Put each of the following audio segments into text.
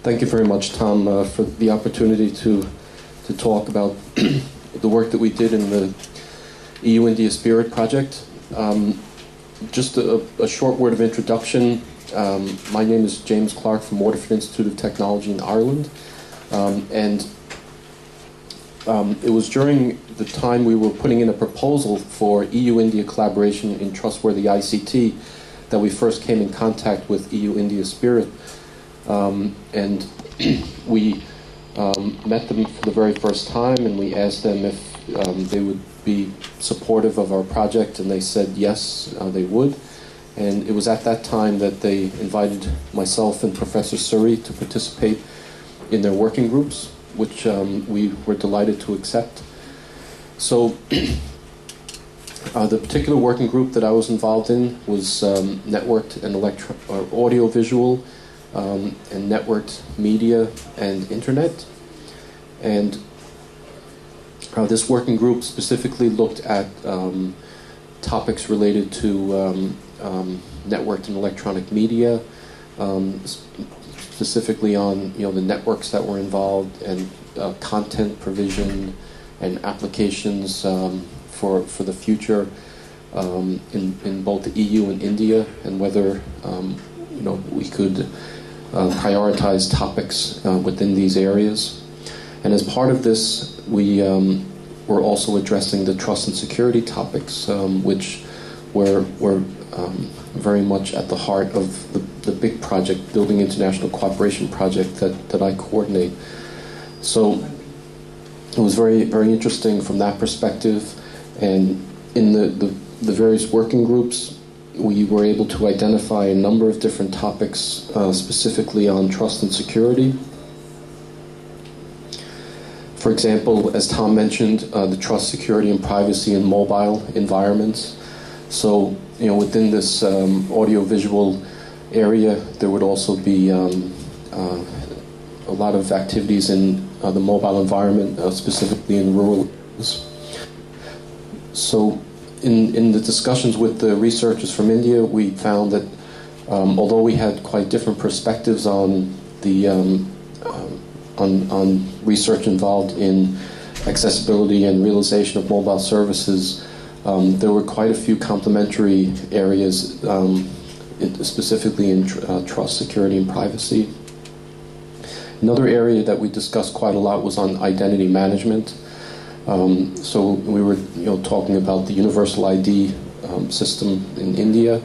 Thank you very much, Tom, for the opportunity to talk about the work that we did in the EU-India Spirit project. Just a short word of introduction. My name is James Clarke from Waterford Institute of Technology in Ireland. It was during the time we were putting in a proposal for EU-India collaboration in trustworthy ICT that we first came in contact with EU-India Spirit. And we met them for the very first time, and we asked them if they would be supportive of our project, and they said yes, they would. And it was at that time that they invited myself and Professor Suri to participate in their working groups, which we were delighted to accept. So the particular working group that I was involved in was networked and audio-visual and networked media and internet. And this working group specifically looked at topics related to networked and electronic media, specifically on the networks that were involved, and content provision and applications for the future in both the EU and India, and whether we could prioritize topics within these areas. And as part of this, we were also addressing the trust and security topics, which were very much at the heart of the big project, Building International Cooperation project that I coordinate. So it was very, very interesting from that perspective. And in the various working groups, we were able to identify a number of different topics specifically on trust and security. For example, as Tom mentioned, the trust, security, and privacy in mobile environments. So, within this audio-visual area, there would also be a lot of activities in the mobile environment, specifically in rural areas. So, in the discussions with the researchers from India, we found that although we had quite different perspectives on the on research involved in accessibility and realization of mobile services, there were quite a few complementary areas, specifically in trust, security, and privacy. Another area that we discussed quite a lot was on identity management. So we were talking about the universal ID system in India,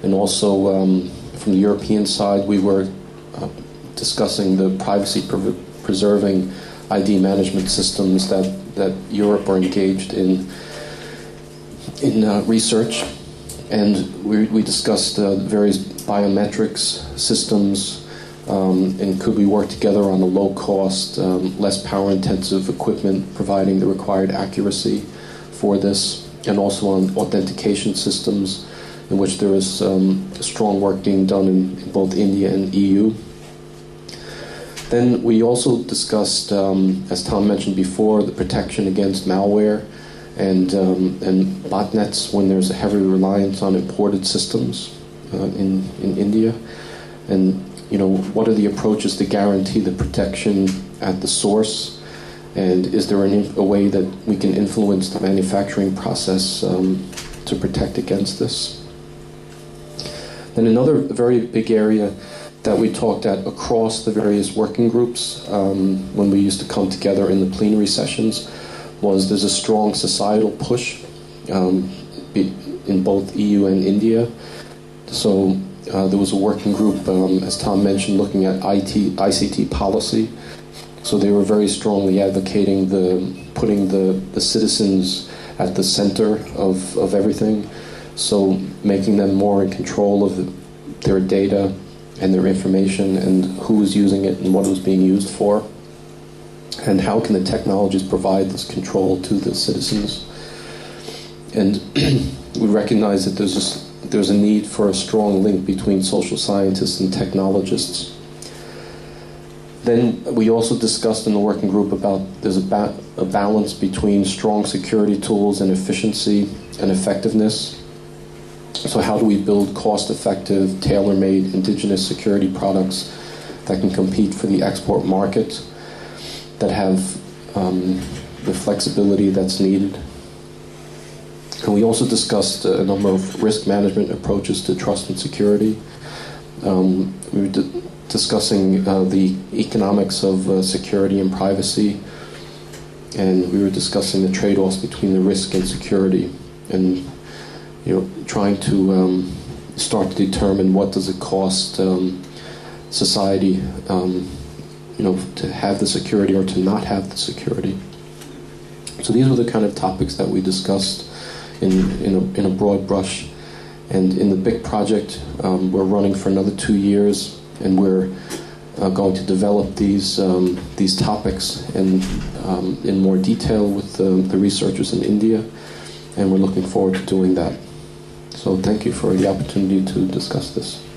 and also from the European side we were discussing the privacy preserving ID management systems that Europe are engaged in research. And we discussed various biometrics systems, and could we work together on a low-cost, less power-intensive equipment providing the required accuracy for this, and also on authentication systems, in which there is strong work being done in both India and EU. Then we also discussed, as Tom mentioned before, the protection against malware and botnets when there's a heavy reliance on imported systems in India. And what are the approaches to guarantee the protection at the source? And is there a way that we can influence the manufacturing process to protect against this? Then another very big area that we talked at across the various working groups when we used to come together in the plenary sessions was there's a strong societal push in both EU and India. So there was a working group, as Tom mentioned, looking at ICT policy. So they were very strongly advocating putting the citizens at the center of everything. So making them more in control of their data and their information, and who was using it and what it was being used for, and how can the technologies provide this control to the citizens. And we recognize that there's a need for a strong link between social scientists and technologists. Then we also discussed in the working group about there's a balance between strong security tools and efficiency and effectiveness. So how do we build cost-effective, tailor-made indigenous security products that can compete for the export market, that have the flexibility that's needed. And we also discussed a number of risk management approaches to trust and security. We were discussing the economics of security and privacy, and we were discussing the trade-offs between the risk and security, and trying to start to determine what does it cost society to have the security or to not have the security. So these were the kind of topics that we discussed in a broad brush. And in the big project, we're running for another 2 years, and we're going to develop these topics in more detail with the researchers in India, and we're looking forward to doing that. So thank you for the opportunity to discuss this.